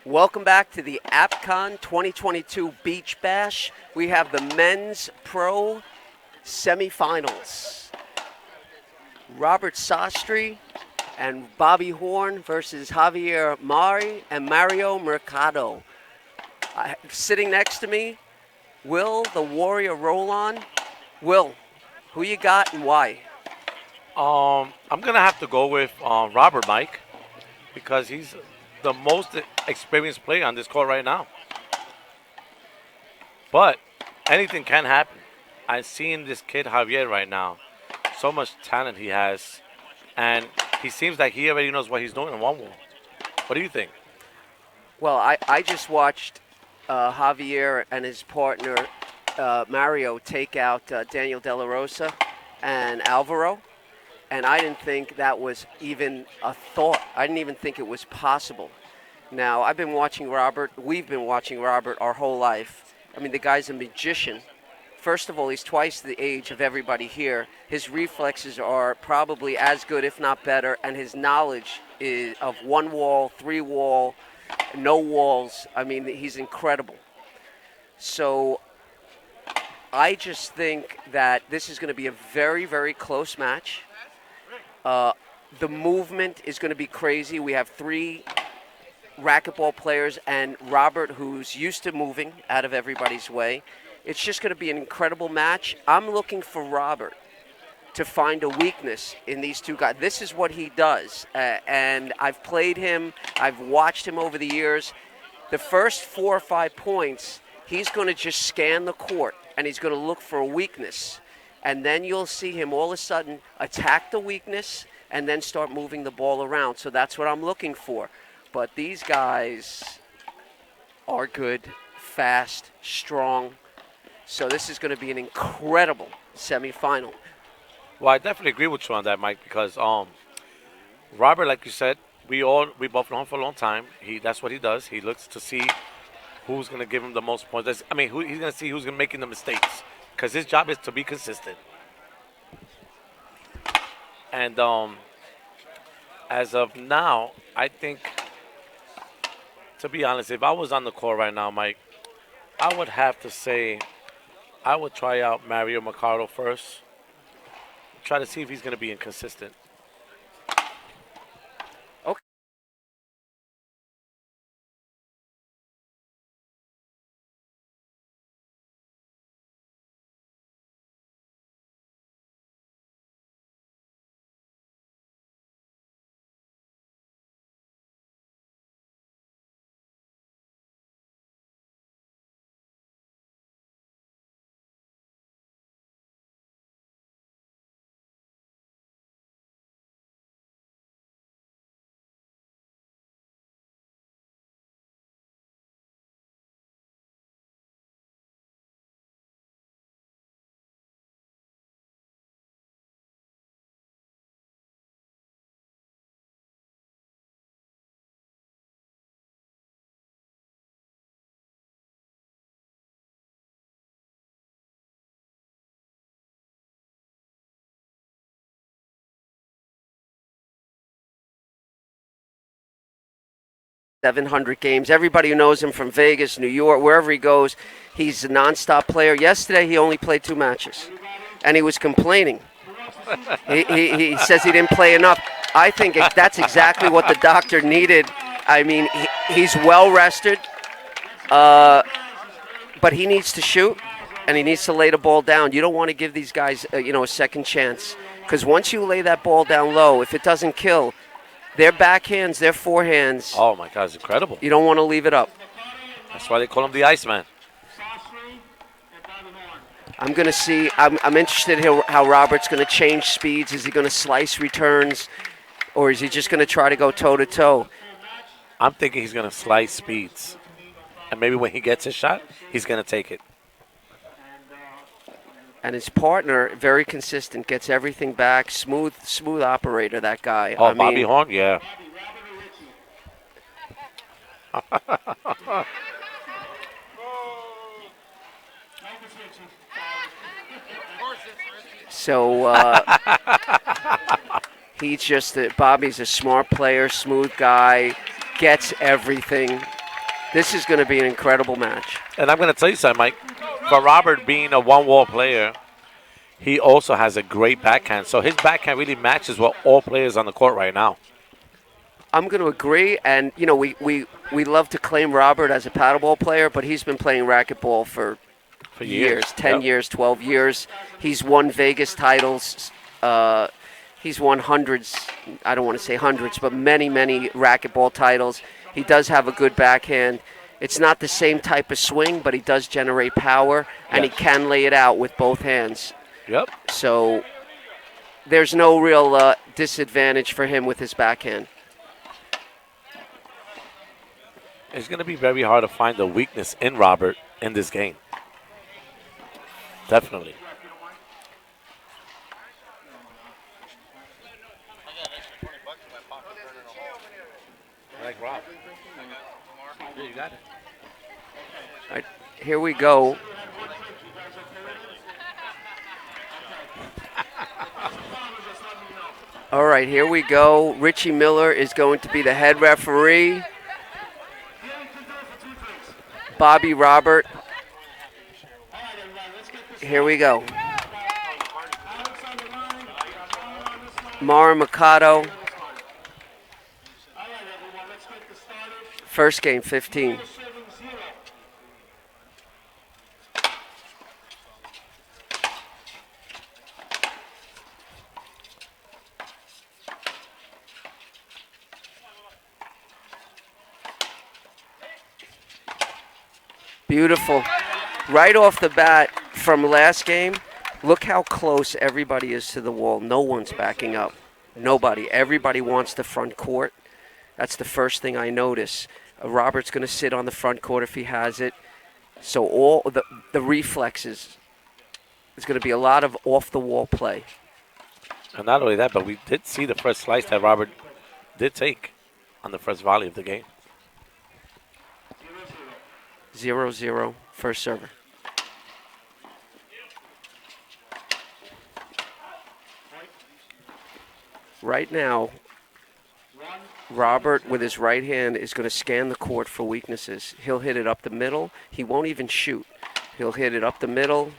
Welcome back to the Apcon 2022 Beach Bash. We have the men's pro semifinals. Robert Sostre and Bobby Horn versus Javier Mari and Mario Mercado. Sitting next to me, Will the Warrior Roll-On. Will, who you got and why? I'm gonna have to go with Robert Mike because he's the most experienced player on this court right now. But anything can happen. I'm seeing this kid Javier right now. So much talent he has, and he seems like he already knows what he's doing in one wall. What do you think? Well, I just watched Javier and his partner Mario take out Daniel De La Rosa and Alvaro, and I didn't think that was even a thought. I didn't even think it was possible. Now, I've been watching Robert. We've been watching Robert our whole life. I mean, the guy's a magician. First of all, he's twice the age of everybody here. His reflexes are probably as good, if not better, and his knowledge is of one wall, three wall, no walls. I mean, he's incredible. So I just think that this is going to be a very, very close match. The movement is going to be crazy. We have three racquetball players and Robert, who's used to moving out of everybody's way. It's just going to be an incredible match. I'm looking for Robert to find a weakness in these two guys. This is what he does, and I've played him. I've watched him over the years. The first 4 or 5 points, he's going to just scan the court, and he's going to look for a weakness. And then you'll see him all of a sudden attack the weakness and then start moving the ball around. So that's what I'm looking for. But these guys are good, fast, strong. So this is going to be an incredible semifinal. Well, I definitely agree with you on that, Mike, because Robert, like you said, we both know him for a long time. That's what he does. He looks to see who's going to give him the most points. He's going to see who's going to making the mistakes, because his job is to be consistent. And as of now, I think, to be honest, if I was on the court right now, Mike, I would have to say I would try out Mario Mercado first. Try to see if he's going to be inconsistent. Okay. .700 games. Everybody who knows him from Vegas, New York, wherever he goes, he's a nonstop player. Yesterday, he only played 2 matches, and he was complaining. He says he didn't play enough. I think that's exactly what the doctor needed. I mean, he's well rested, but he needs to shoot, and he needs to lay the ball down. You don't want to give these guys, a second chance, because once you lay that ball down low, if it doesn't kill, their backhands, their forehands. Oh, my God, it's incredible. You don't want to leave it up. That's why they call him the Iceman. I'm going to see. I'm interested in how Robert's going to change speeds. Is he going to slice returns, or is he just going to try to go toe-to-toe? I'm thinking he's going to slice speeds. And maybe when he gets his shot, he's going to take it. And his partner, very consistent, gets everything back. Smooth operator, that guy. Oh, Bobby Horn? Yeah. So Bobby's a smart player, smooth guy, gets everything. This is going to be an incredible match. And I'm going to tell you something, Mike. For Robert being a one-wall player, he also has a great backhand. So his backhand really matches what all players on the court right now. I'm going to agree, and we love to claim Robert as a paddleball player, but he's been playing racquetball for years, 10 Yep. years, 12 years. He's won Vegas titles. He's won hundreds, I don't want to say hundreds, but many, many racquetball titles. He does have a good backhand. It's not the same type of swing, but he does generate power, and Yes. he can lay it out with both hands. Yep. So there's no real disadvantage for him with his backhand. It's going to be very hard to find a weakness in Robert in this game. Definitely. Like Rob. Yeah, you got it. All right, here we go. All right, here we go. Richie Miller is going to be the head referee. Bobby Robert. Here we go. Mara Mercado. First game, 15. Beautiful. Right off the bat from last game, look how close everybody is to the wall. No one's backing up. Nobody. Everybody wants the front court. That's the first thing I notice. Robert's going to sit on the front court if he has it. So all the reflexes, there's going to be a lot of off-the-wall play. And not only that, but we did see the first slice that Robert did take on the first volley of the game. 0-0, first server. Right now, Robert, with his right hand, is going to scan the court for weaknesses. He'll hit it up the middle. He won't even shoot. He'll hit it up the middle.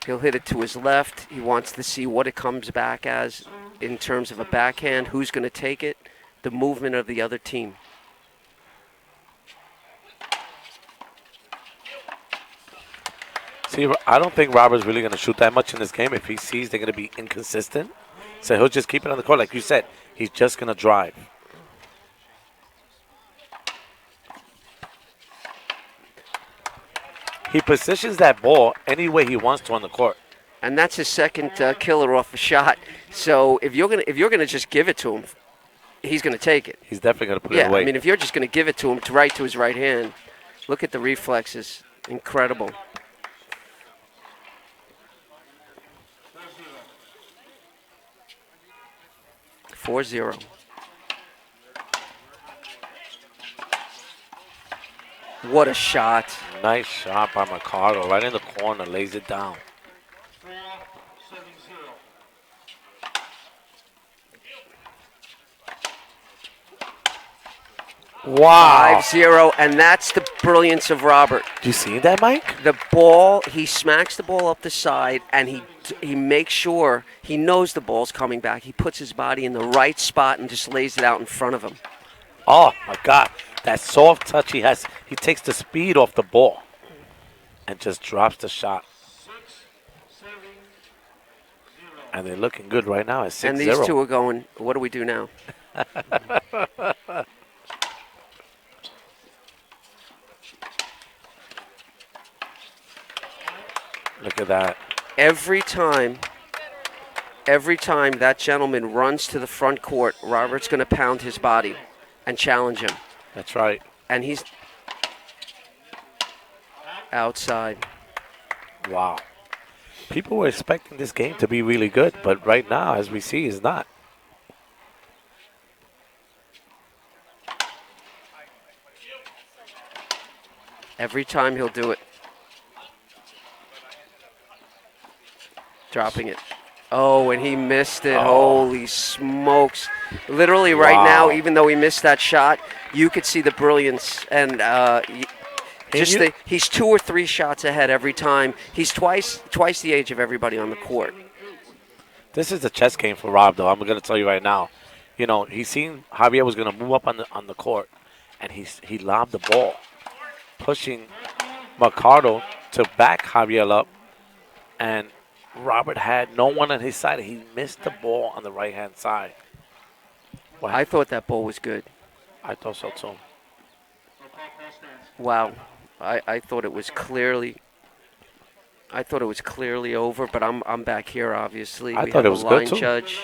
He'll hit it to his left. He wants to see what it comes back as in terms of a backhand, who's going to take it, the movement of the other team. See, I don't think Robert's really going to shoot that much in this game if he sees they're going to be inconsistent. So he'll just keep it on the court. Like you said, he's just going to drive. He positions that ball any way he wants to on the court. And that's his second killer off a shot. So if you're gonna just give it to him, he's gonna take it. He's definitely going to put it Yeah, away. I mean, if you're just gonna give it to him right to his right hand, look at the reflexes, incredible. Four zero. What a shot. Nice shot by Mercado. Right in the corner, lays it down. Wow. 5-0, and that's the brilliance of Robert. Do you see that, Mike? The ball, he smacks the ball up the side, and he makes sure he knows the ball's coming back. He puts his body in the right spot and just lays it out in front of him. Oh, my God. That soft touch he has, he takes the speed off the ball and just drops the shot. And they're looking good right now at 6-0. And these two are going, what do we do now? Look at that. Every time that gentleman runs to the front court, Robert's going to pound his body and challenge him. That's right. And he's outside. Wow. People were expecting this game to be really good, but right now, as we see, is not. Every time he'll do it. Dropping it. Oh, and he missed it. Oh, Holy smokes. Literally right now, wow. even though he missed that shot, you could see the brilliance. And And you, he's 2 or 3 shots ahead every time. He's twice the age of everybody on the court. this is a chess game for Rob, though. I'm going to tell you right now. You know, he seen Javier was going to move up on the court, and he lobbed the ball, pushing Mercado to back Javier up, and Robert had no one on his side. He missed the ball on the right-hand side. Well, I thought that ball was good. I thought so, too. Wow. I thought it was clearly over, but I'm back here obviously. I We thought have it a was good, line too. judge.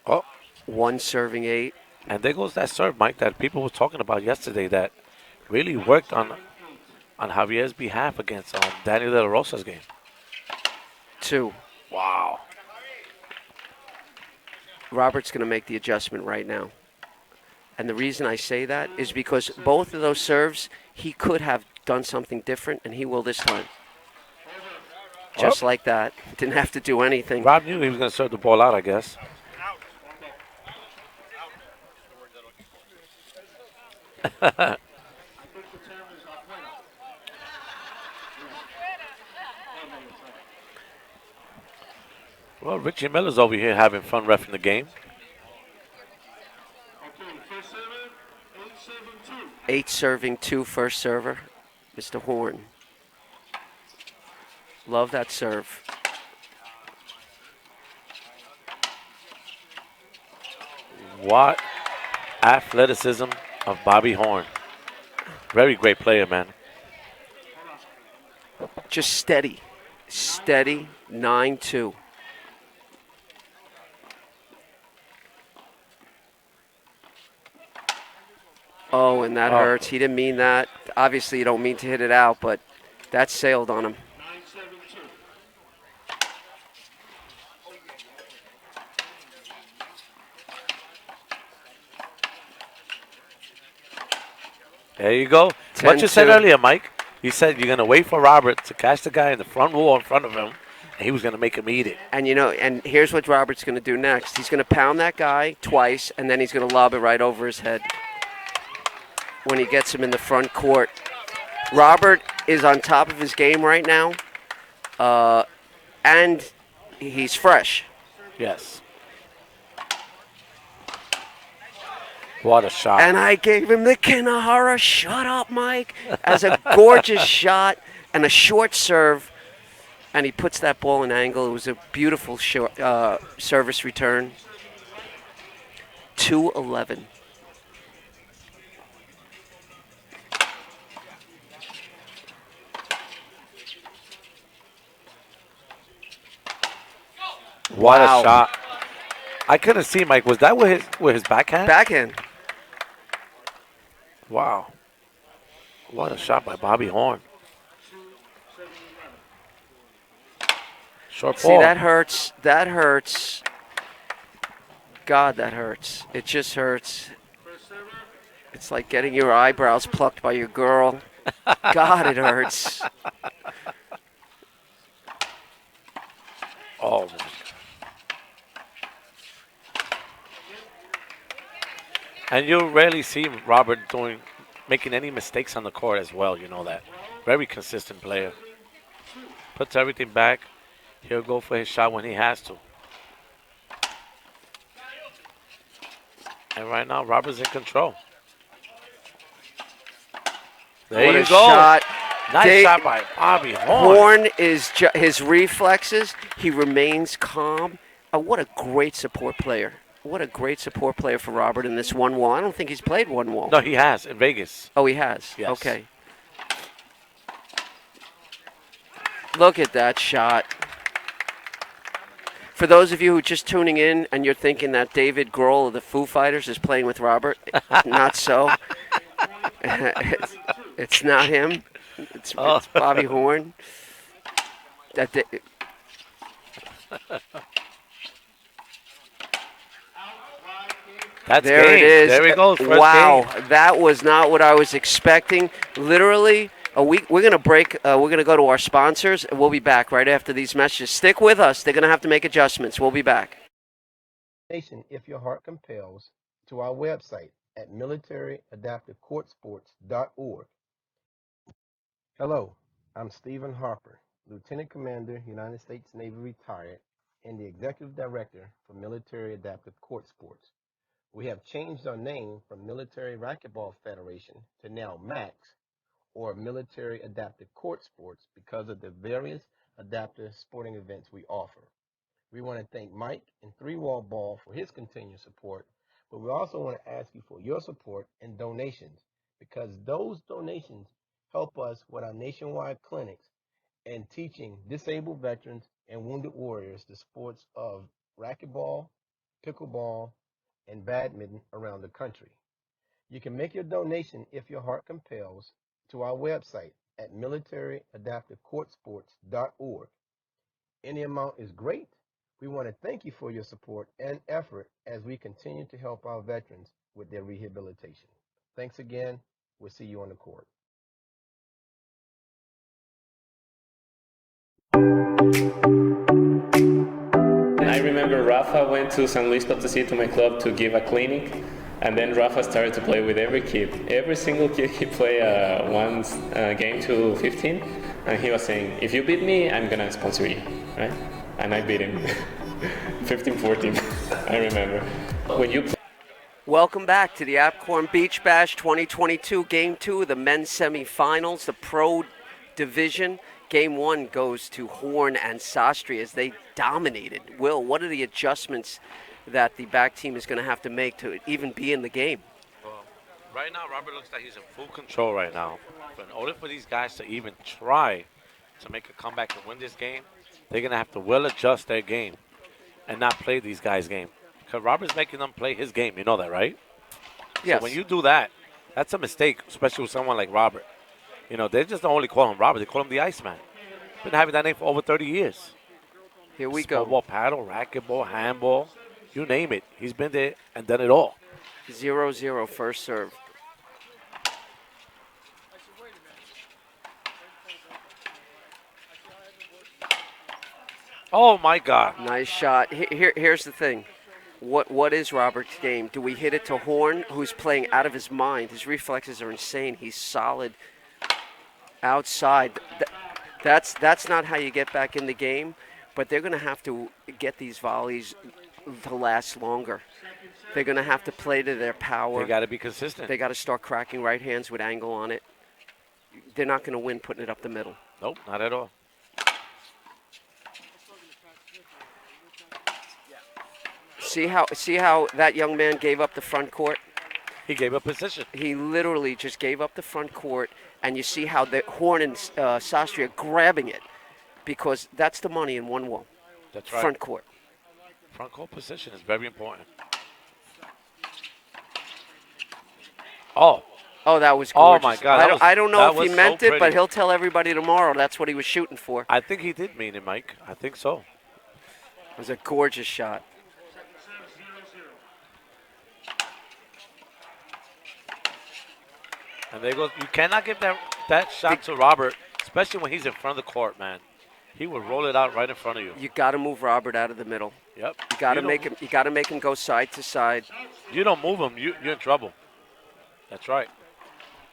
Oh, One serving 8. and there goes that serve, Mike, that people were talking about yesterday that really worked on Javier's behalf against Daniel De La Rosa's game. 2. Wow. Robert's going to make the adjustment right now. And the reason I say that is because both of those serves, he could have done something different, and he will this time. Just like that. Didn't have to do anything. Rob knew he was going to serve the ball out, I guess. Well, Richie Miller's over here having fun reffing the game. 8 serving 2 first server, Mr. Horn. Love that serve. What athleticism of Bobby Horn. Very great player, man. Just steady. Steady. 9-2. Oh, and that hurts. He didn't mean that. Obviously, you don't mean to hit it out, but that sailed on him. There you go. What you said 10-2. earlier, Mike. You said you're going to wait for Robert to catch the guy in the front wall in front of him, and he was going to make him eat it. And, and here's what Robert's going to do next. He's going to pound that guy twice, and then he's going to lob it right over his head when he gets him in the front court. Robert is on top of his game right now, and he's fresh. Yes. What a shot. And I gave him the Kinahara, shut up, Mike, as a gorgeous shot and a short serve. And he puts that ball in angle. It was a beautiful service return. 2-11. What Wow. a shot. I couldn't see, Mike. Was that with his backhand? Backhand. Wow. What a shot by Bobby Horn. Short ball. See, that hurts. That hurts. God, that hurts. It just hurts. It's like getting your eyebrows plucked by your girl. God, it hurts. Oh. And you rarely see Robert making any mistakes on the court as well. You know that. Very consistent player. Puts everything back. He'll go for his shot when he has to. And right now, Robert's in control. There What you a go. shot. Nice shot by Bobby Horn. Horn is his reflexes. He remains calm. What a great support player. What a great support player for Robert in this one wall. I don't think he's played one wall. No, he has in Vegas. Oh, he has? Yes. Okay. Look at that shot. For those of you who are just tuning in and you're thinking that David Grohl of the Foo Fighters is playing with Robert, not so. It's not him. It's Bobby Horn. That's There game. it is. There we go. First wow, game. that was not what I was expecting. Literally, We're going to break. We're going to go to our sponsors, and we'll be back right after these messages. Stick with us. They're going to have to make adjustments. We'll be back. If your heart compels, to our website at militaryadaptivecourtsports.org. Hello, I'm Stephen Harper, Lieutenant Commander, United States Navy retired, and the Executive Director for Military Adaptive Court Sports. We have changed our name from Military Racquetball Federation to now MAX, or Military Adaptive Court Sports, because of the various adaptive sporting events we offer. We want to thank Mike and Three Wall Ball for his continued support, but we also want to ask you for your support and donations, because those donations help us with our nationwide clinics and teaching disabled veterans and wounded warriors the sports of racquetball, pickleball, and badminton around the country. You can make your donation if your heart compels to our website at militaryadaptivecourtsports.org. Any amount is great. We want to thank you for your support and effort as we continue to help our veterans with their rehabilitation. Thanks again. We'll see you on the court. I remember Rafa went to San Luis Potosí to my club to give a clinic, and then Rafa started to play with every kid. Every single kid he played one game to 15, and he was saying, if you beat me, I'm going to sponsor you, right? And I beat him 15-14, I remember. When you Welcome back to the Apcon Beach Bash 2022, Game 2 of the men's semifinals, the Pro Division. Game 1 goes to Horn and Sostre as they dominated. Will, what are the adjustments that the back team is going to have to make to even be in the game? Well, right now, Robert looks like he's in full control right now. But in order for these guys to even try to make a comeback and win this game, they're going to have to well adjust their game and not play these guys' game. Because Robert's making them play his game. You know that, right? Yes. So when you do that, that's a mistake, especially with someone like Robert. You know, they just don't only call him Robert. They call him the Iceman. Been having that name for over 30 years. Here we Small go. ball, paddle, racquetball, handball, you name it. He's been there and done it all. 0-0 first serve. Oh, my God. Nice shot. Here's the thing. What is Robert's game? Do we hit it to Horn, who's playing out of his mind? His reflexes are insane. He's solid outside. That's not how you get back in the game, but they're going to have to get these volleys to last longer. They're going to have to play to their power. They got to be consistent. They got to start cracking right hands with angle on it. They're not going to win putting it up the middle. Nope, not at all. See how that young man gave up the front court? He gave up position. He literally just gave up the front court, and you see how the Horn and Sostre are grabbing it, because that's the money in one wall. That's right. Front court. Front court position is very important. Oh, that was Oh, gorgeous. my God, I don't know that if he was meant so it, but pretty. he'll tell everybody tomorrow that's what he was shooting for. I think he did mean it, Mike. I think so. It was a gorgeous shot. And there goes. You cannot give that shot to Robert, especially when he's in front of the court, man. He will roll it out right in front of you. You got to move Robert out of the middle. Yep. You got to make him. You got to make him go side to side. You don't move him, you're in trouble. That's right.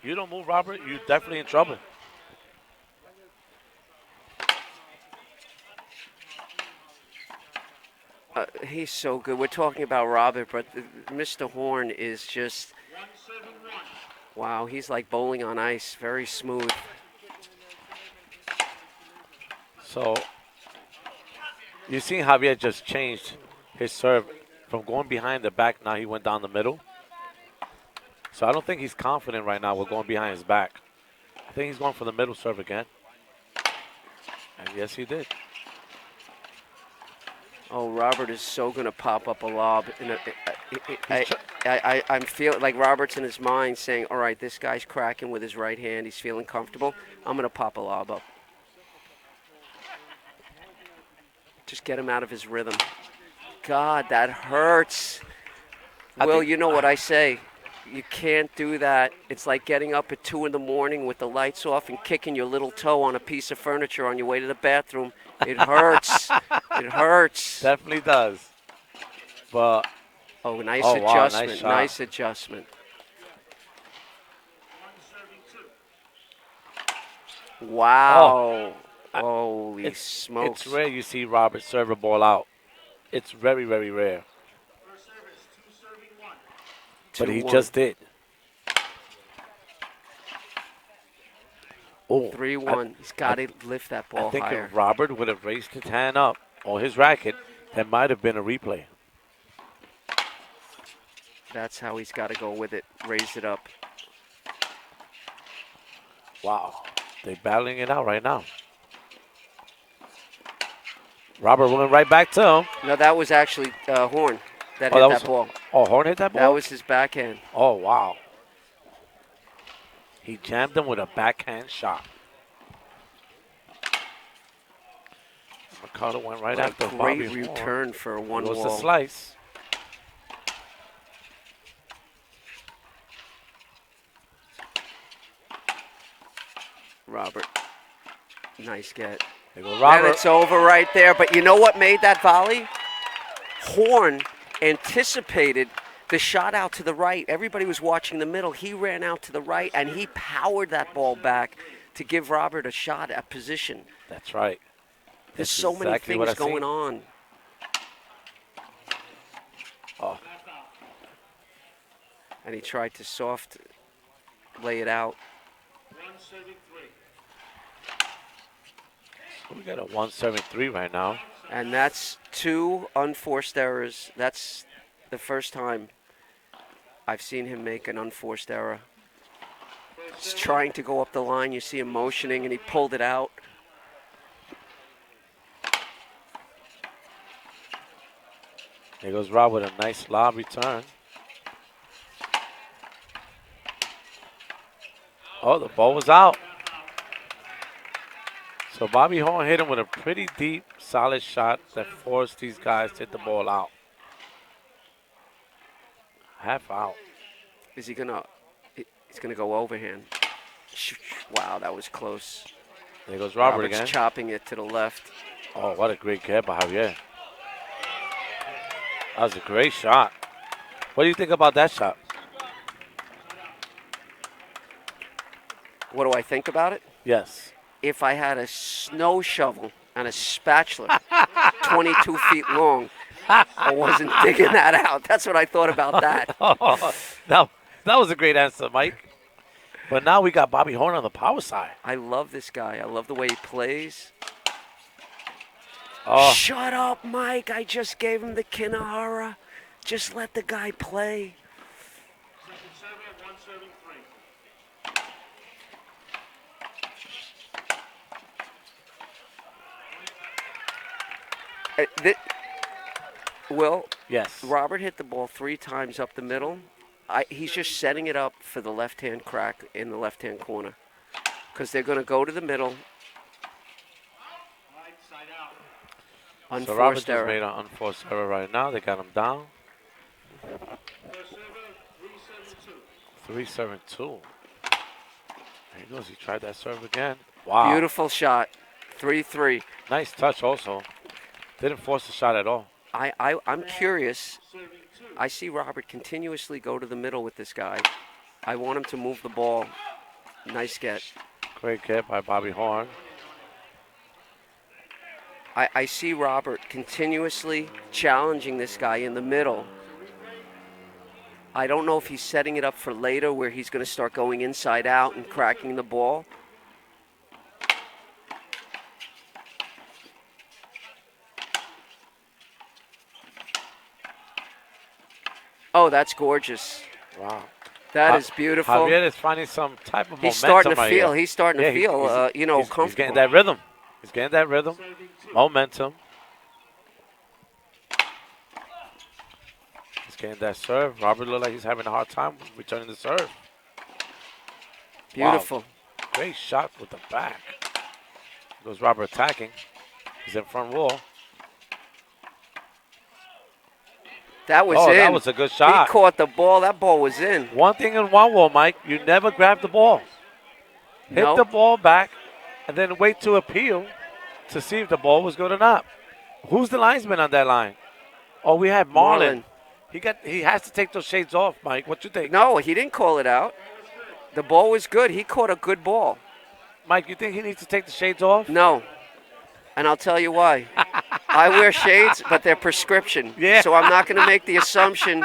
You don't move Robert, you're definitely in trouble. He's so good. We're talking about Robert, but Mr. Horn is just, wow, he's like bowling on ice, very smooth. So, you see Javier just changed his serve from going behind the back, now he went down the middle. So I don't think he's confident right now with going behind his back. I think he's going for the middle serve again. And yes, he did. Oh, Robert is so going to pop up a lob. I'm feeling like Robert's in his mind saying, all right, this guy's cracking with his right hand. He's feeling comfortable. I'm going to pop a lob up. Just get him out of his rhythm. God, that hurts. Will, you know what I say. You can't do that. It's like getting up at 2 in the morning with the lights off and kicking your little toe on a piece of furniture on your way to the bathroom. It hurts. It hurts. Definitely does. But, Oh, nice oh, wow, nice adjustment. shot. Nice adjustment. Wow. I- Holy It's smokes. rare you see Robert serve a ball out. It's very, very rare. But he 2-1. just did. Oh, 3-1. He's got to lift that I ball think higher. if Robert would have raised his hand up or his racket, there might have been a replay. That's how he's got to go with it. Raise it up. Wow. They're battling it out right now. Robert went right back to him. No, that was actually Horn that Oh, hit that that ball. Oh, Horn hit that ball? That was his backhand. Oh, wow. He jammed him with a backhand shot. Mercado went right What after a Bobby great Horn. return for a one It was the wall. slice. Robert. Nice get. There goes And Robert. it's over right there. But you know what made that volley? Horn anticipated the shot out to the right. Everybody was watching the middle. He ran out to the right, and he powered that ball back to give Robert a shot at position. That's right. There's That's so many exactly what things I seen. going on. Oh, And he tried to soft lay it out. we got a 173 right now. And that's 2 unforced errors. That's the first time I've seen him make an unforced error. He's trying to go up the line. You see him motioning, and he pulled it out. There goes Rob with a nice lob return. Oh, the ball was out. So Bobby Horn hit him with a pretty deep, solid shot that forced these guys to hit the ball out. Half out. Is he gonna? He's gonna go overhand. Wow, that was close. There goes Robert Robert's again. chopping it to the left. Oh, what a great get by Javier. That was a great shot. What do you think about that shot? What do I think about it? Yes. If I had a snow shovel and a spatula 22 feet long, I wasn't digging that out. That's what I thought about that. that was a great answer, Mike. But now we got Bobby Horn on the power side. I love this guy. I love the way he plays. Oh, Shut up, Mike. I just gave him the Kinahara. Just let the guy play. Will, yes. Robert hit the ball 3 times up the middle. He's just setting it up for the left-hand crack in the left-hand corner. Because they're going to go to the middle. So Robert Unforced just error. made an unforced error right now. They got him down. 3-7-2. There he goes. He tried that serve again. Wow. Beautiful shot. 3-3. Nice touch also. Didn't force the shot at all. I'm curious. I see Robert continuously go to the middle with this guy. I want him to move the ball. Nice get. Great get by Bobby Horn. I see Robert continuously challenging this guy in the middle. I don't know if he's setting it up for later where he's going to start going inside out and cracking the ball. Oh, that's gorgeous. Wow. That is beautiful. Javier is finding some type of momentum. He's starting to right feel. here. He's starting to feel. Comfortable. He's getting that rhythm. He's getting that rhythm. Momentum. He's getting that serve. Robert looked like he's having a hard time returning the serve. Beautiful. Wow. Great shot with the back. Goes Robert attacking. He's in front wall. That was Oh, in. that was a good shot. He caught the ball. That ball was in. One thing in one wall, Mike, you never grab the ball. Hit No. the ball back and then wait to appeal to see if the ball was good or not. Who's the linesman on that line? Oh, we have Marlon. He has to take those shades off, Mike. What you think? No, he didn't call it out. The ball was good. He caught a good ball. Mike, you think he needs to take the shades off? No. And I'll tell you why. I wear shades, but they're prescription. Yeah. So I'm not going to make the assumption.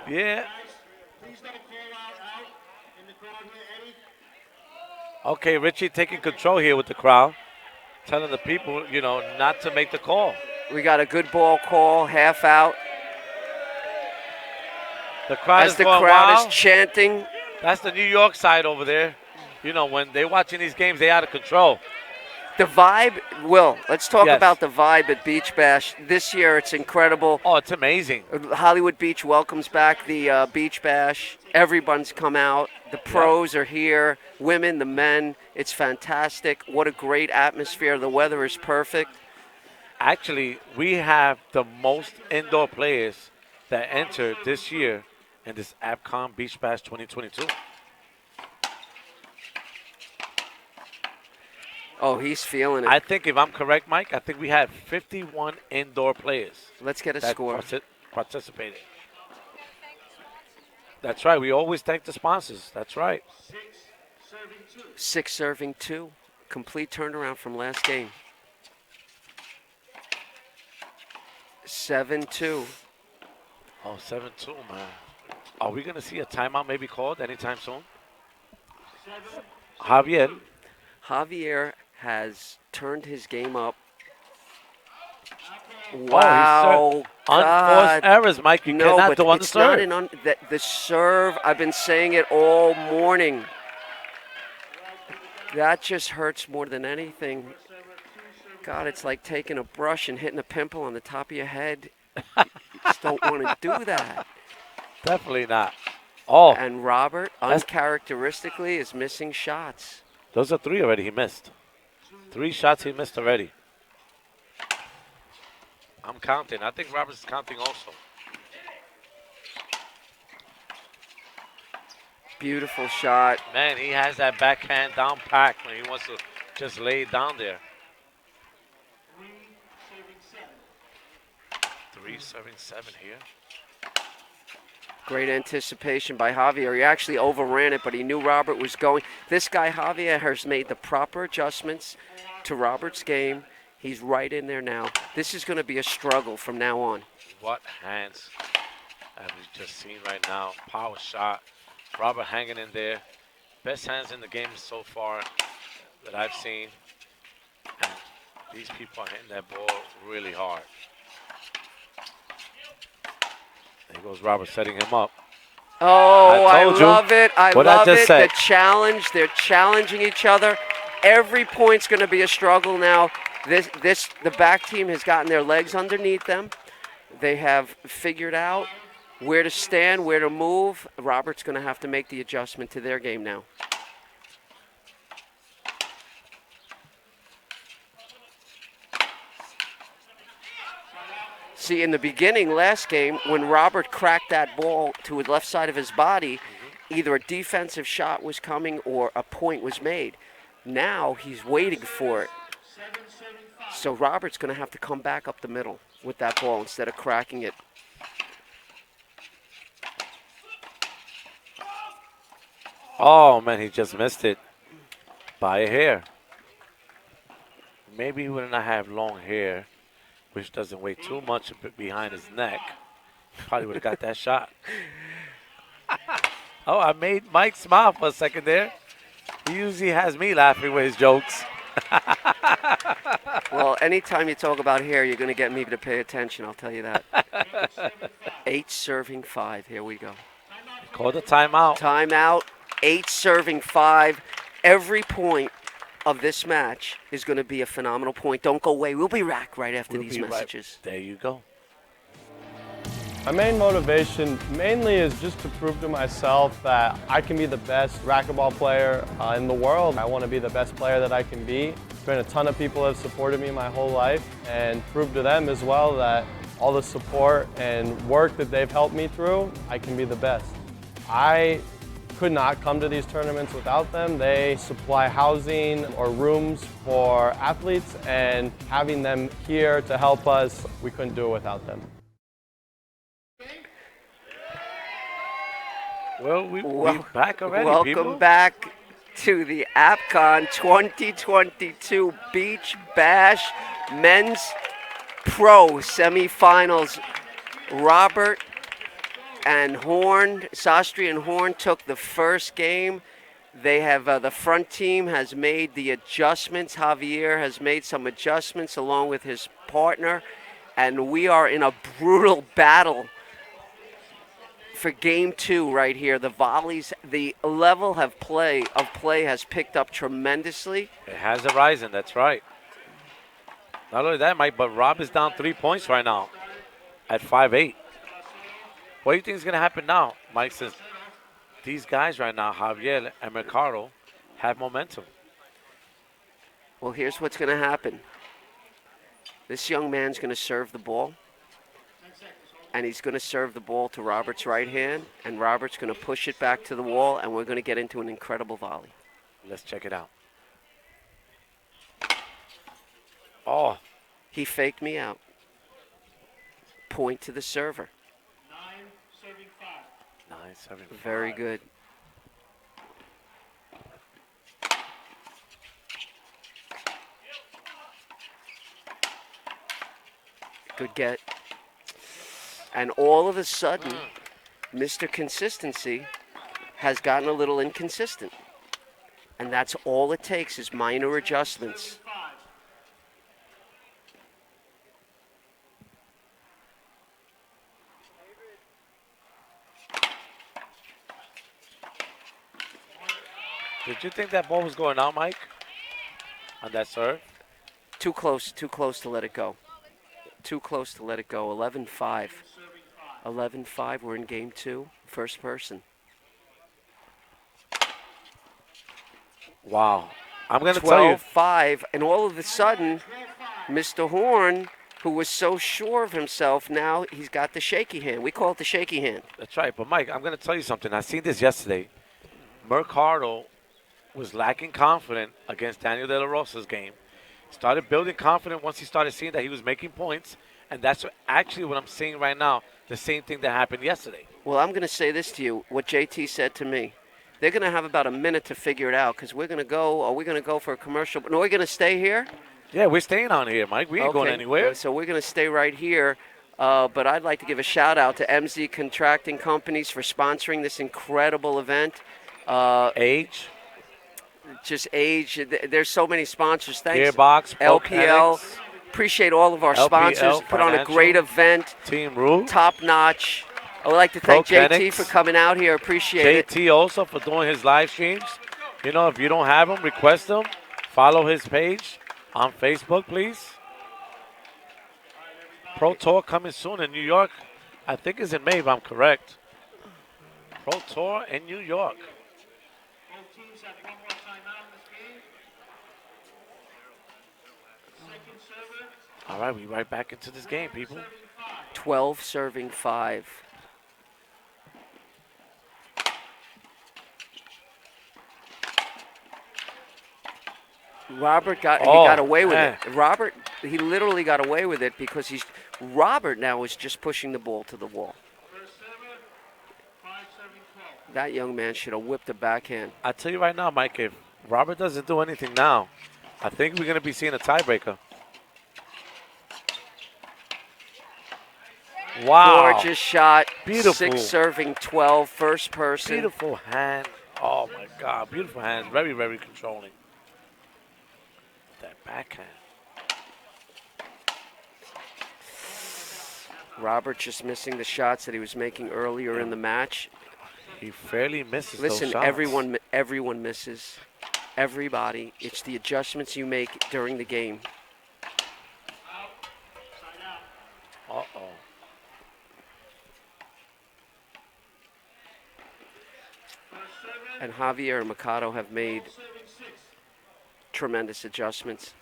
Yeah. Okay, Richie taking control here with the crowd, telling the people, not to make the call. We got a good ball call, half out. The crowd As is the going crowd wild. is chanting. That's the New York side over there. When they're watching these games, they're out of control. The vibe, Will, let's talk Yes. about the vibe at Beach Bash. This year, it's incredible. Oh, it's amazing. Hollywood Beach welcomes back the Beach Bash. Everyone's come out. The pros are here, women, the men. It's fantastic. What a great atmosphere. The weather is perfect. Actually, we have the most indoor players that entered this year in this Apcon Beach Bash 2022. Oh, he's feeling it. I think, if I'm correct, Mike, I think we had 51 indoor players Let's get a that score. participated. That's right. We always thank the sponsors. That's right. 6 serving 2. Complete turnaround from last game. 7-2. Oh, 7-2, man. Are we going to see a timeout maybe called anytime soon? Javier has turned his game up. Oh, Wow. unforced errors, Mike. You No, cannot but do on the it's not serve. the serve. I've been saying it all morning. That just hurts more than anything. God, it's like taking a brush and hitting a pimple on the top of your head. You just don't want to do that. Definitely not. Oh, And Robert, That's- uncharacteristically, is missing shots. those are 3 already he missed. 3 shots he missed already. I'm counting. I think Robert's counting also. Beautiful shot. Man, he has that backhand down pack when he wants to just lay it down there. 3-7 here. Great anticipation by Javier. He actually overran it, but he knew Robert was going. This guy, Javier, has made the proper adjustments to Robert's game. He's right in there now. This is going to be a struggle from now on. What hands have we just seen right now? Power shot. Robert hanging in there. Best hands in the game so far that I've seen. And these people are hitting that ball really hard. There goes Robert setting him up. Oh, I told you. love it. I What I love just it. said. The challenge. They're challenging each other. Every point's going to be a struggle now. The back team has gotten their legs underneath them. They have figured out where to stand, where to move. Robert's going to have to make the adjustment to their game now. See, in the beginning, last game, when Robert cracked that ball to the left side of his body, either a defensive shot was coming or a point was made. Now he's waiting for it. So Robert's going to have to come back up the middle with that ball instead of cracking it. Oh, man, he just missed it by a hair. Maybe he would not have long hair, which doesn't weigh too much behind his neck. Probably would have got that shot. Oh, I made Mike smile for a second there. He usually has me laughing with his jokes. Well, anytime you talk about hair, you're going to get me to pay attention, I'll tell you that. 8 serving 5. Here we go. Call the timeout. Timeout. 8 serving 5. Every point of this match is going to be a phenomenal point. Don't go away. We'll be back right after these messages. There you go. My main motivation mainly is just to prove to myself that I can be the best racquetball player in the world. I want to be the best player that I can be. There's been a ton of people that have supported me my whole life and prove to them as well that all the support and work that they've helped me through, I can be the best. I could not come to these tournaments without them. They supply housing or rooms for athletes, and having them here to help us, we couldn't do it without them. Well, we're back already, Welcome people. back to the Apcon 2022 Beach Bash Men's Pro Semifinals. Robert and Horn, Sostre and Horn took the first game. They have, the front team has made the adjustments. Javier has made some adjustments along with his partner. And we are in a brutal battle for game 2 right here. The volleys, the level of play has picked up tremendously. It has arisen, that's right. Not only that, Mike, but Rob is down 3 points right now at 5-8. What do you think is going to happen now, Mike, since these guys right now, Javier and Mercado, have momentum? Well, here's what's going to happen. This young man's going to serve the ball, and he's going to serve the ball to Robert's right hand, and Robert's going to push it back to the wall, and we're going to get into an incredible volley. Let's check it out. Oh. He faked me out. Point to the server. 9-7-5. Very good. Good get. And all of a sudden, Mr. Consistency has gotten a little inconsistent. And that's all it takes is minor adjustments. Did you think that ball was going out, Mike, on that serve? Too close to let it go. Too close to let it go. 11-5. 11-5, we're in game 2, first person. Wow. I'm going to tell you. 12-5, and all of a sudden, Mr. Horn, who was so sure of himself, now he's got the shaky hand. We call it the shaky hand. That's right. But, Mike, I'm going to tell you something. I seen this yesterday. Mercado was lacking confidence against Daniel De La Rosa's game. Started building confidence once he started seeing that he was making points. And that's actually what I'm seeing right now, the same thing that happened yesterday. Well, I'm going to say this to you, what JT said to me. They're going to have about a minute to figure it out because we're going to go, are we going to go for a commercial? No, we're going to stay here? Yeah, we're staying on here, Mike. We ain't going anywhere. So we're going to stay right here. But I'd like to give a shout out to MZ Contracting Companies for sponsoring this incredible event. Age. Just Age. There's so many sponsors. Thanks. Gearbox, LPL. Appreciate all of our sponsors. Put on a great event. Team Rule. Top notch. I would like to thank JT for coming out here. Appreciate it. JT also for doing his live streams. You know, if you don't have him, request him. Follow his page on Facebook, please. Pro Tour coming soon in New York. I think it's in May, if I'm correct. Pro Tour in New York. All right, we right back into this game, people. 12-5. Robert he got away with it. Robert, he literally got away with it because Robert now is just pushing the ball to the wall. That young man should have whipped a backhand. I tell you right now, Mike, if Robert doesn't do anything now, I think we're going to be seeing a tiebreaker. Wow. Gorgeous shot. Beautiful. 6 serving 12, first person. Beautiful hand. Oh, my God. Beautiful hands. Very, very controlling. That backhand. Robert just missing the shots that he was making earlier in the match. He fairly misses those Listen, shots. everyone misses. Everybody. It's the adjustments you make during the game. Uh-oh. And Javier and Mercado have made tremendous adjustments.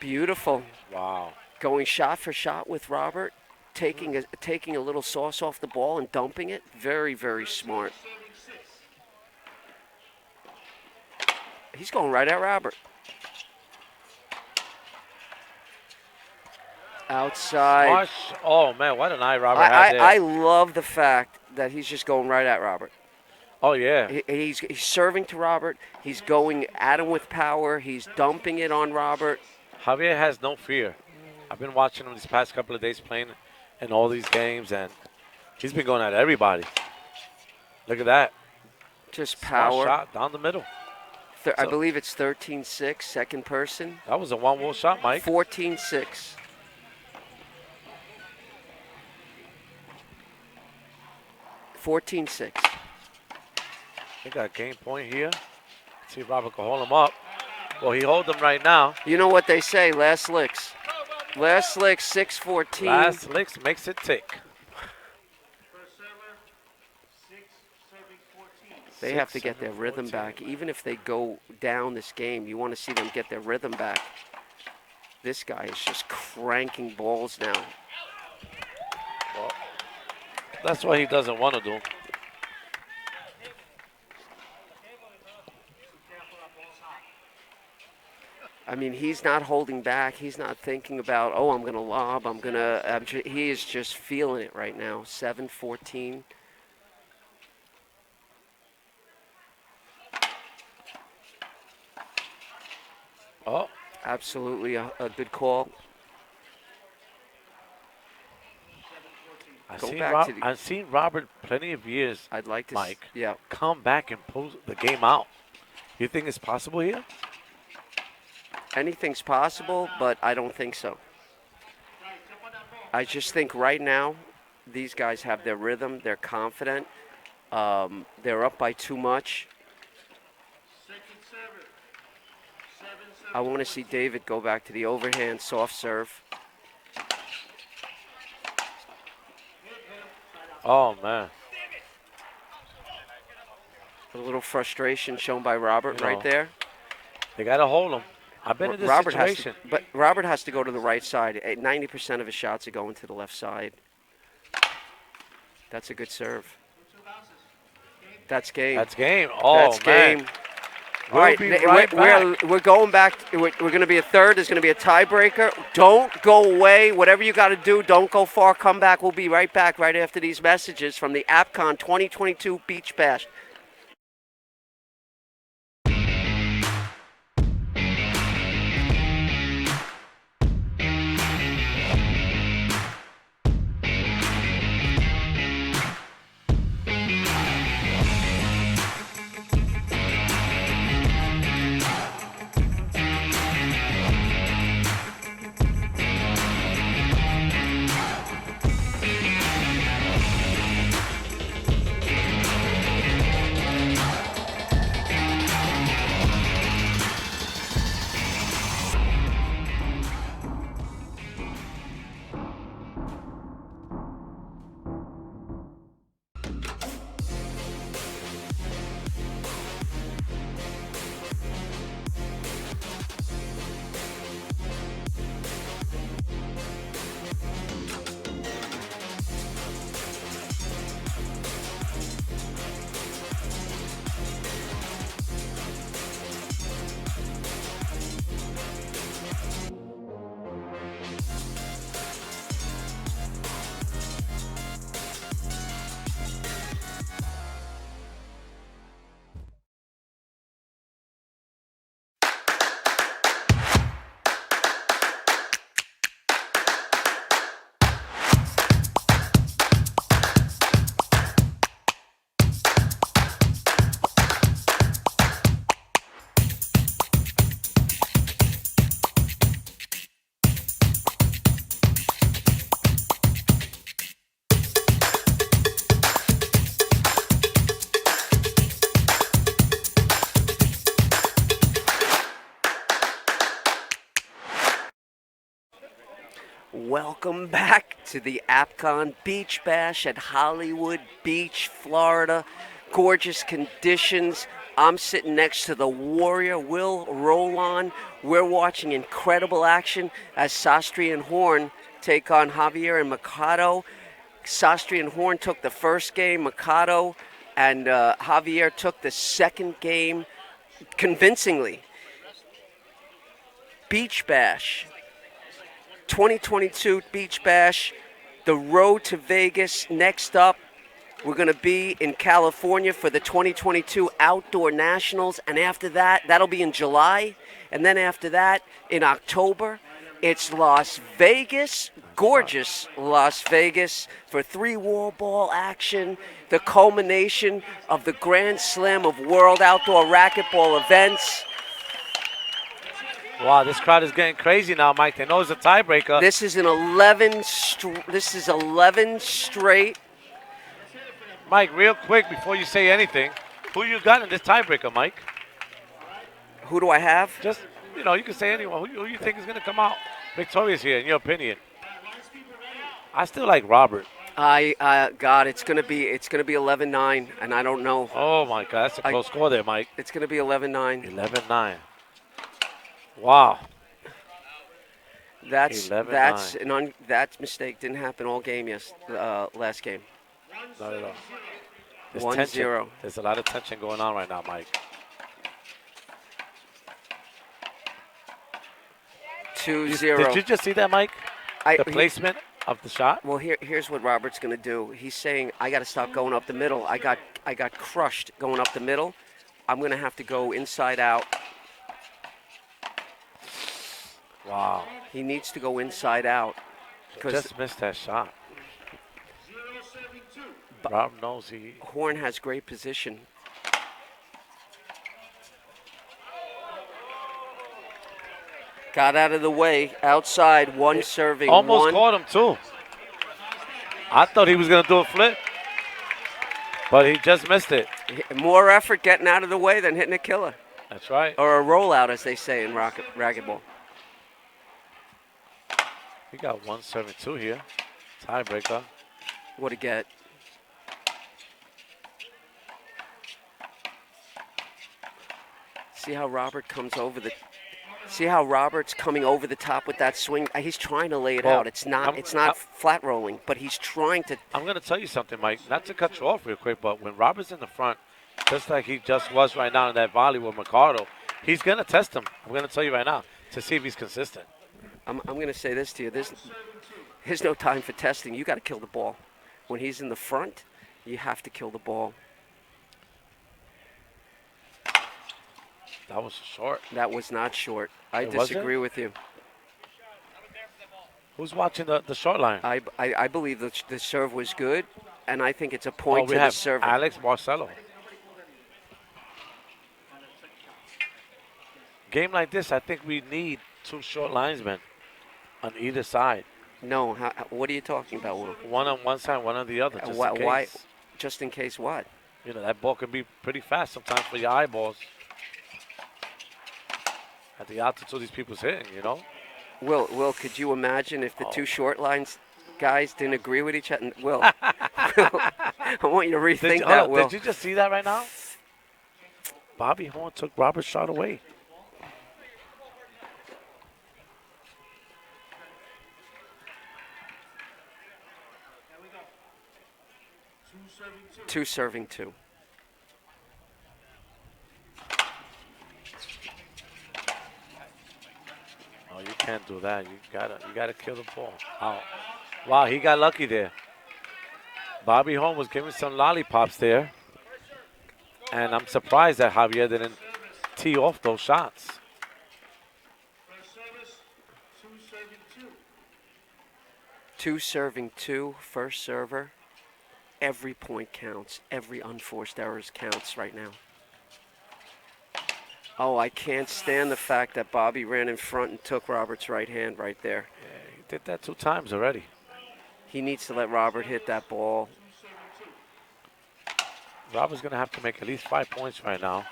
Beautiful. Wow. Going shot for shot with Robert, taking a little sauce off the ball and dumping it. Very, very smart. He's going right at Robert. Outside. Oh, man, what an eye Robert had there. I love the fact that he's just going right at Robert. Oh, yeah. He's serving to Robert. He's going at him with power. He's dumping it on Robert. Javier has no fear. I've been watching him these past couple of days playing in all these games, and he's been going at everybody. Look at that. Just Smart power. shot down the middle. I believe it's 13-6, second person. That was a one-wall shot, Mike. 14-6. They got a game point here. See if Robert can hold him up. Well, he holds him right now. You know what they say, last licks. Last licks, 6-14. Last licks makes it tick. They have to get their rhythm back. Even if they go down this game, you want to see them get their rhythm back. This guy is just cranking balls now. Well, that's what he doesn't want to do. I mean, he's not holding back. He's not thinking about, oh, I'm going to lob. He is just feeling it right now. 7-14. Oh. Absolutely a good call. I've seen Robert plenty of years, I'd like to, Mike, yeah. come back and pull the game out. You think it's possible here? Anything's possible, but I don't think so. I just think right now these guys have their rhythm. They're confident. They're up by too much. I want to see David go back to the overhand soft serve. Oh, man. A little frustration shown by Robert right there. They got to hold him. I've been in this situation. But Robert has to go to the right side. 90% of his shots are going to the left side. That's a good serve. That's game. That's game. Oh, That's man. game. All right, we're going back. We're going to be a third. There's going to be a tiebreaker. Don't go away. Whatever you got to do, don't go far. Come back. We'll be right back right after these messages from the Apcon 2022 Beach Bash. Welcome back to the Apcon Beach Bash at Hollywood Beach, Florida. Gorgeous conditions, I'm sitting next to the Warrior, Will Roland. We're watching incredible action as Sostre and Horn take on Javier and Mercado. Sostre and Horn took the first game. Mercado and Javier took the second game convincingly. Beach Bash, 2022 Beach Bash, the road to Vegas. Next up, we're going to be in California for the 2022 Outdoor Nationals, and after that, that'll be in July, and then after that, in October, it's Las Vegas, gorgeous Las Vegas, for 3-wall ball action, the culmination of the Grand Slam of World Outdoor Racquetball events. Wow, this crowd is getting crazy now, Mike. They know it's a tiebreaker. This is an 11 straight. Mike, real quick before you say anything, who you got in this tiebreaker, Mike? Who do I have? Just, you know, you can say anyone. Who you think is going to come out victorious here, in your opinion? I still like Robert. God, it's gonna be 11-9, and I don't know. Oh my God, that's a close score there, Mike. It's gonna be 11-9. 11-9. Wow. That 11-9. that mistake didn't happen all game last game. Not at all. There's 1-0. tension. There's a lot of tension going on right now, Mike. 2-0. Did you just see that, Mike? The placement of the shot? Well, here's what Robert's going to do. He's saying, I got to stop going up the middle. I got crushed going up the middle. I'm going to have to go inside out. Wow. He needs to go inside out. Just missed that shot. Rob knows he... Horn has great position. Got out of the way, outside, one serving, almost caught him, too. I thought he was going to do a flip, but he just missed it. More effort getting out of the way than hitting a killer. That's right. Or a rollout, as they say in racquetball. He got 172 here. Tiebreaker. What a get. See how Robert's coming over the top with that swing. He's trying to lay it out. It's not flat rolling, but he's trying to. I'm going to tell you something, Mike. Not to cut you off real quick, but when Robert's in the front, just like he just was right now in that volley with Mercado, he's going to test him. I'm going to tell you right now to see if he's consistent. I'm going to say this to you. There's no time for testing. You got to kill the ball. When he's in the front, you have to kill the ball. That was short. That was not short. I It disagree wasn't? with you. Who's watching the short line? I believe the serve was good, and I think it's a point we to have the server. Alex Barcelo. Game like this, I think we need two short linesmen on either side. No, what are you talking about, Will? One on one side, one on the other. Just in case. Why? Just in case what? You know, that ball can be pretty fast sometimes for your eyeballs. At the altitude these people's hitting, you know? Will, could you imagine if the two short lines guys didn't agree with each other? Will, I want you to rethink that, Will. Did you just see that right now? Bobby Horn took Robert's shot away. Two serving two. Oh, you can't do that. You gotta kill the ball. Oh. Wow, he got lucky there. Bobby Horn was giving some lollipops there. And I'm surprised that Javier didn't tee off those shots. Two serving two, first server. Every point counts. Every unforced errors counts right now. Oh, I can't stand the fact that Bobby ran in front and took Robert's right hand right there. Yeah, he did that 2 times already. He needs to let Robert hit that ball. Robert's going to have to make at least 5 points right now.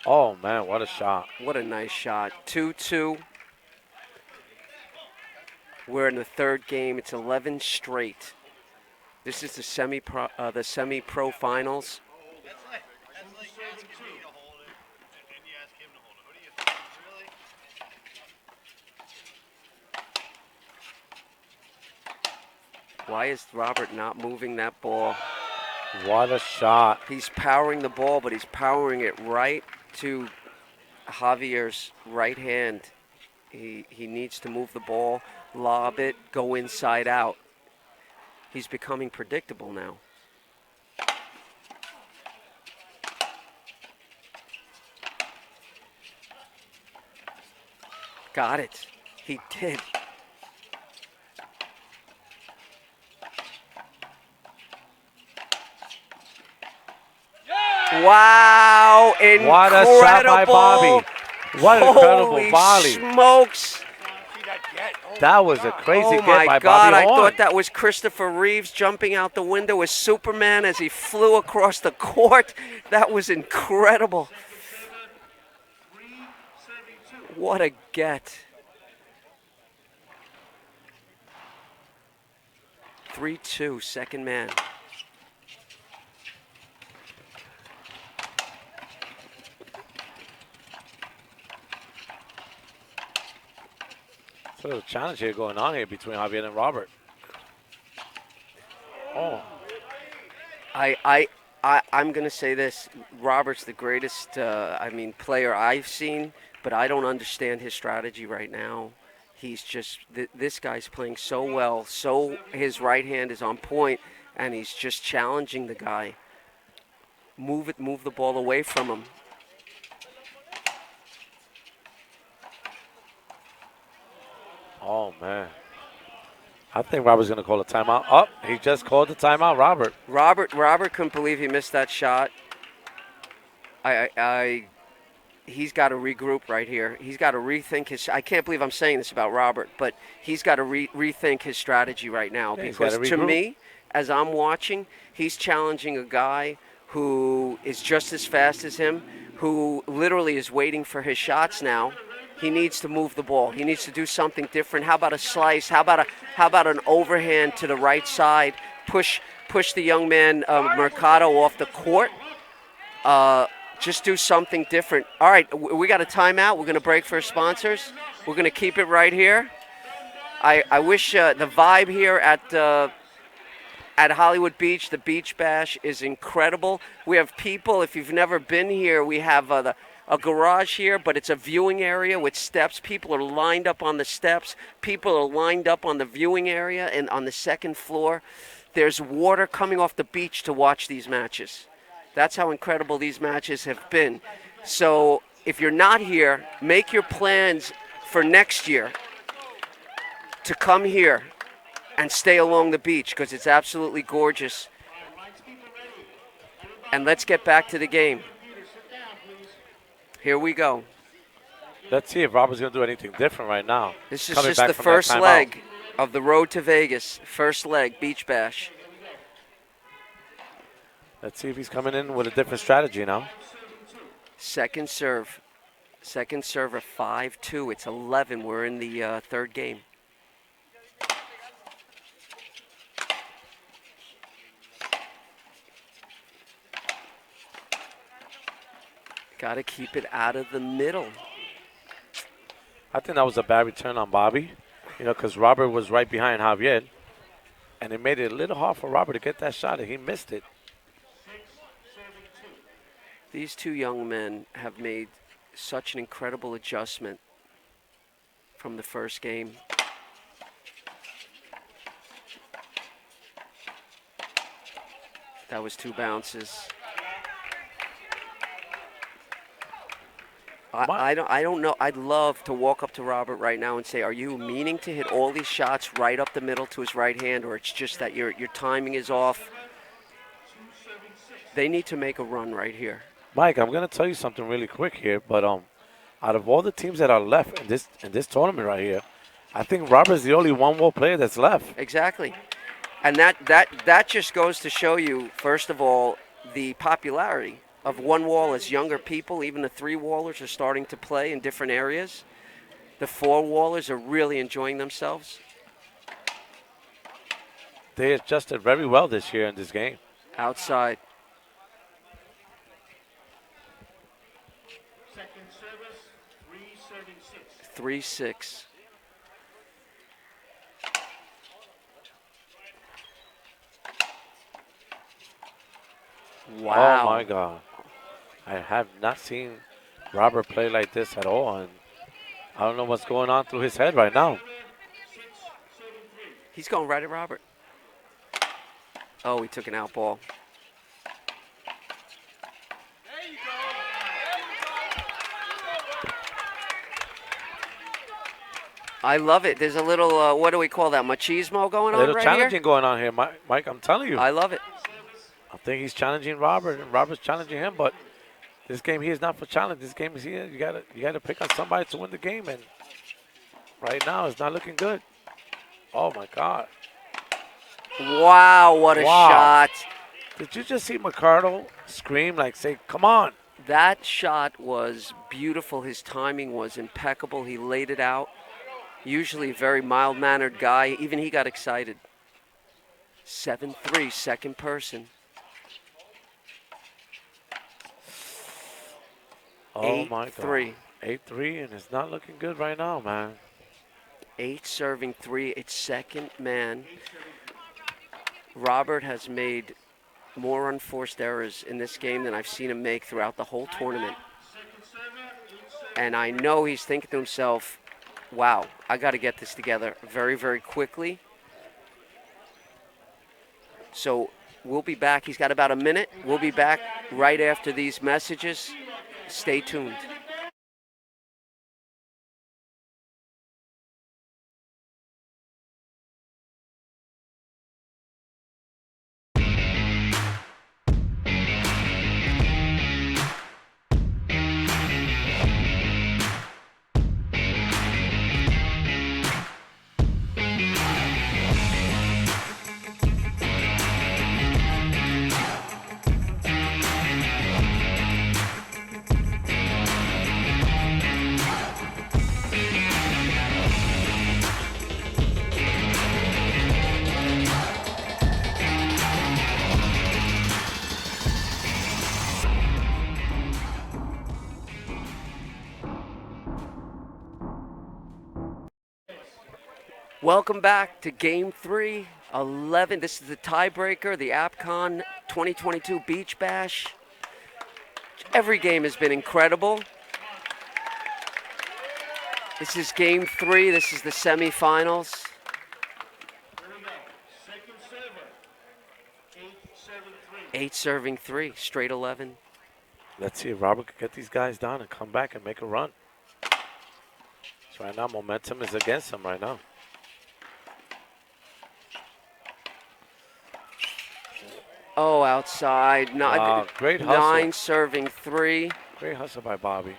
Oh, man, what a shot. What a nice shot. 2-2. We're in the third game. It's 11 straight. This is the semi-pro finals. Why is Robert not moving that ball? What a shot. He's powering the ball, but he's powering it right to Javier's right hand. He needs to move the ball, lob it, go inside out. He's becoming predictable now. Got it. He did. Wow, incredible. What a shot by Bobby. What an incredible volley. Holy smokes. That was a crazy Oh get my by God, Bobby I Horn. thought that was Christopher Reeves jumping out the window as Superman as he flew across the court. That was incredible. What a get. 3-2, second man. So there's a challenge here going on here between Javier and Robert. Oh. I'm going to say this. Robert's the greatest, player I've seen, but I don't understand his strategy right now. He's just, this guy's playing so well, so his right hand is on point, and he's just challenging the guy. Move the ball away from him. Oh, man. I think Robert's going to call a timeout. Oh, he just called the timeout, Robert. Robert couldn't believe he missed that shot. He's got to regroup right here. He's got to rethink his. I can't believe I'm saying this about Robert, but he's got to rethink his strategy right now, Yeah, because to me, as I'm watching, he's challenging a guy who is just as fast as him, who literally is waiting for his shots now. He needs to move the ball. He needs to do something different. How about a slice? How about an overhand to the right side? Push the young man Mercado off the court. Just do something different. All right, we got a timeout. We're going to break for sponsors. We're going to keep it right here. I wish the vibe here at Hollywood Beach, the Beach Bash, is incredible. We have people. If you've never been here, we have a garage here, but it's a viewing area with steps. People are lined up on the steps. People are lined up on the viewing area and on the second floor. There's water coming off the beach to watch these matches. That's how incredible these matches have been. So if you're not here, make your plans for next year to come here and stay along the beach, because it's absolutely gorgeous. And let's get back to the game. Here we go. Let's see if Robert's going to do anything different right now. This is just the first leg of the road to Vegas. First leg, Beach Bash. Let's see if he's coming in with a different strategy now. Second serve. Second server, 5-2. It's 11. We're in the third game. Got to keep it out of the middle. I think that was a bad return on Bobby, because Robert was right behind Javier. And it made it a little hard for Robert to get that shot, and he missed it. These two young men have made such an incredible adjustment from the first game. That was 2 bounces. I don't know. I'd love to walk up to Robert right now and say, are you meaning to hit all these shots right up the middle to his right hand, or it's just that your timing is off? They need to make a run right here. Mike, I'm going to tell you something really quick here, but out of all the teams that are left in this tournament right here, I think Robert's the only one-wall player that's left. Exactly. And that just goes to show you, first of all, the popularity of one wall as younger people. Even the 3-wallers are starting to play in different areas. The 4-wallers are really enjoying themselves. They adjusted very well this year in this game. Outside. Second service, 3-6. 3-6. Wow. Oh my God. I have not seen Robert play like this at all, and I don't know what's going on through his head right now. He's going right at Robert. Oh, he took an out ball. I love it. There's a little, what do we call that, machismo going A on little right challenging here? going on here, Mike. I'm telling you. I love it. I think he's challenging Robert, and Robert's challenging him. But this game here is not for challenge. This game is here. You gotta pick on somebody to win the game, and right now it's not looking good. Oh my God! Wow, what a Wow. shot. Did you just see Mercado scream like, "Say, come on"? That shot was beautiful. His timing was impeccable. He laid it out. Usually a very mild-mannered guy. Even he got excited. 7-3, second person. Oh my God! 8-3. 8-3, and it's not looking good right now, man. 8 serving 3. It's second man. Robert has made more unforced errors in this game than I've seen him make throughout the whole tournament. And I know he's thinking to himself, wow, I got to get this together very, very quickly. So we'll be back. He's got about a minute. We'll be back right after these messages. Stay tuned. Welcome back to Game 3, 11. This is the tiebreaker, the Apcon 2022 Beach Bash. Every game has been incredible. This is Game 3. This is the semifinals. Eight serving 3, straight 11. Let's see if Robert can get these guys down and come back and make a run. So right now, momentum is against him right now. Oh, outside. Great hustle. 9 serving 3. Great hustle by Bobby.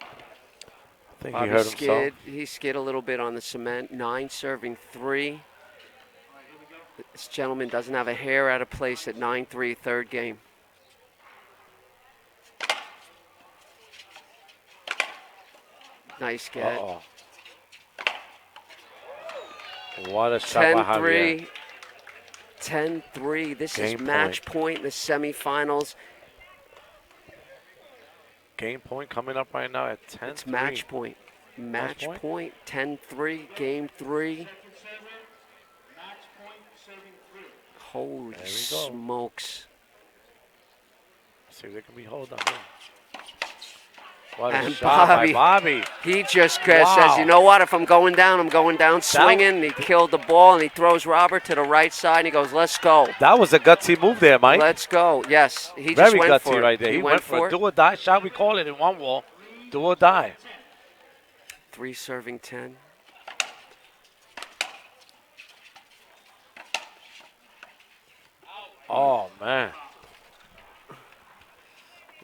I think he hurt himself. He skid a little bit on the cement. 9 serving 3. This gentleman doesn't have a hair out of place at 9-3, third game. Nice get. Uh-oh. What a shot by Javier. 10-3. 10-3. This Game is match point in the semifinals. Game point coming up right now at 10-3. It's match point. Match point. 10-3. Game 3. Holy smokes. See if they can be hold on him. What a And shot by Bobby. He just says, you know what? If I'm going down swinging. He killed the ball, and he throws Robert to the right side, and he goes, let's go. That was a gutsy move there, Mike. Let's go. Yes, he Very just went gutsy for it. right there. He went for a do or die shot. We call it in one wall. Do or die. 3 serving 10. Oh, man.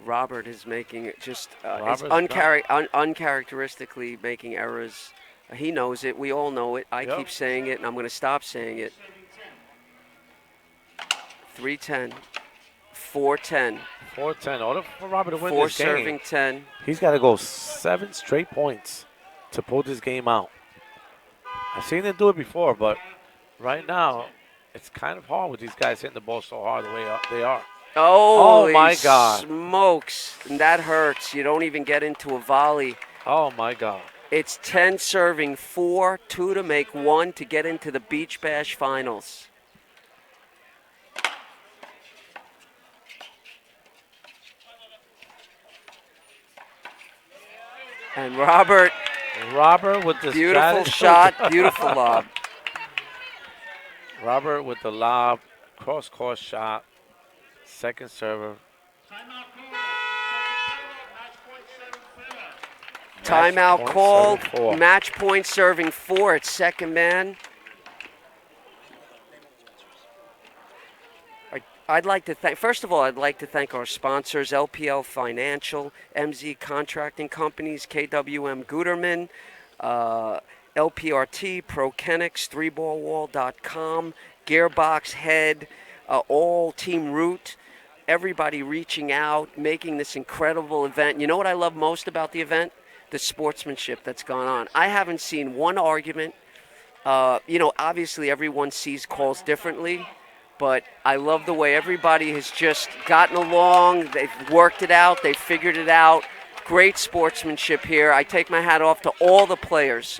Robert is making it just uncharacteristically making errors. He knows it. We all know it. I keep saying it, and I'm going to stop saying it. 3-10. 4-10. 4-10. Order for Robert to win 4 this game. serving 10. He's got to go 7 straight points to pull this game out. I've seen them do it before, but right now it's kind of hard with these guys hitting the ball so hard the way they are. Oh my God. Smokes. And that hurts. You don't even get into a volley. Oh, my God. It's 10 serving 4, 2 to make 1 to get into the Beach Bash Finals. And Robert, with the beautiful strategy. shot, beautiful lob. Robert with the lob, cross-court shot, second server. Timeout point, called. serving 4. Match point serving 4 at second man. I'd like to thank, first of all, I'd like to thank our sponsors, LPL Financial, MZ Contracting Companies, KWM Guterman, LPRT, ProKenix, 3ballwall.com, Gearbox Head, all Team Root, everybody reaching out, making this incredible event. You know what I love most about the event? The sportsmanship that's gone on. I haven't seen one argument. Obviously everyone sees calls differently, but I love the way everybody has just gotten along. They've worked it out. They've figured it out. Great sportsmanship here. I take my hat off to all the players,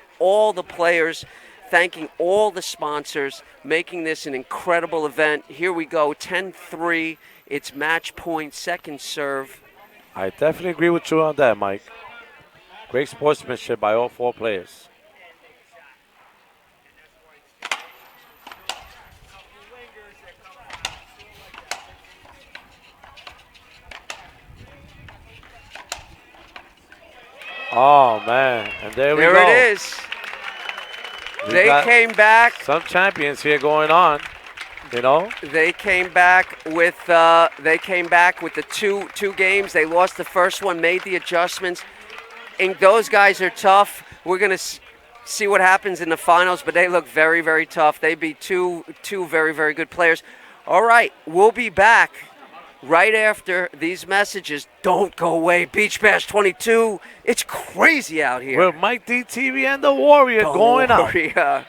thanking all the sponsors, making this an incredible event. Here we go, 10-3. It's match point, second serve. I definitely agree with you on that, Mike. Great sportsmanship by all 4 players. Oh, man. And there we go. There it is. They came back. Some champions here going on, you know. They came back with the two games. They lost the first one, made the adjustments. And those guys are tough. We're going to see what happens in the finals, but they look very, very tough. They beat two very, very good players. All right, we'll be back right after these messages. Don't go away. Beach Bash 22. It's crazy out here. With Mike DTV and the Warrior going out.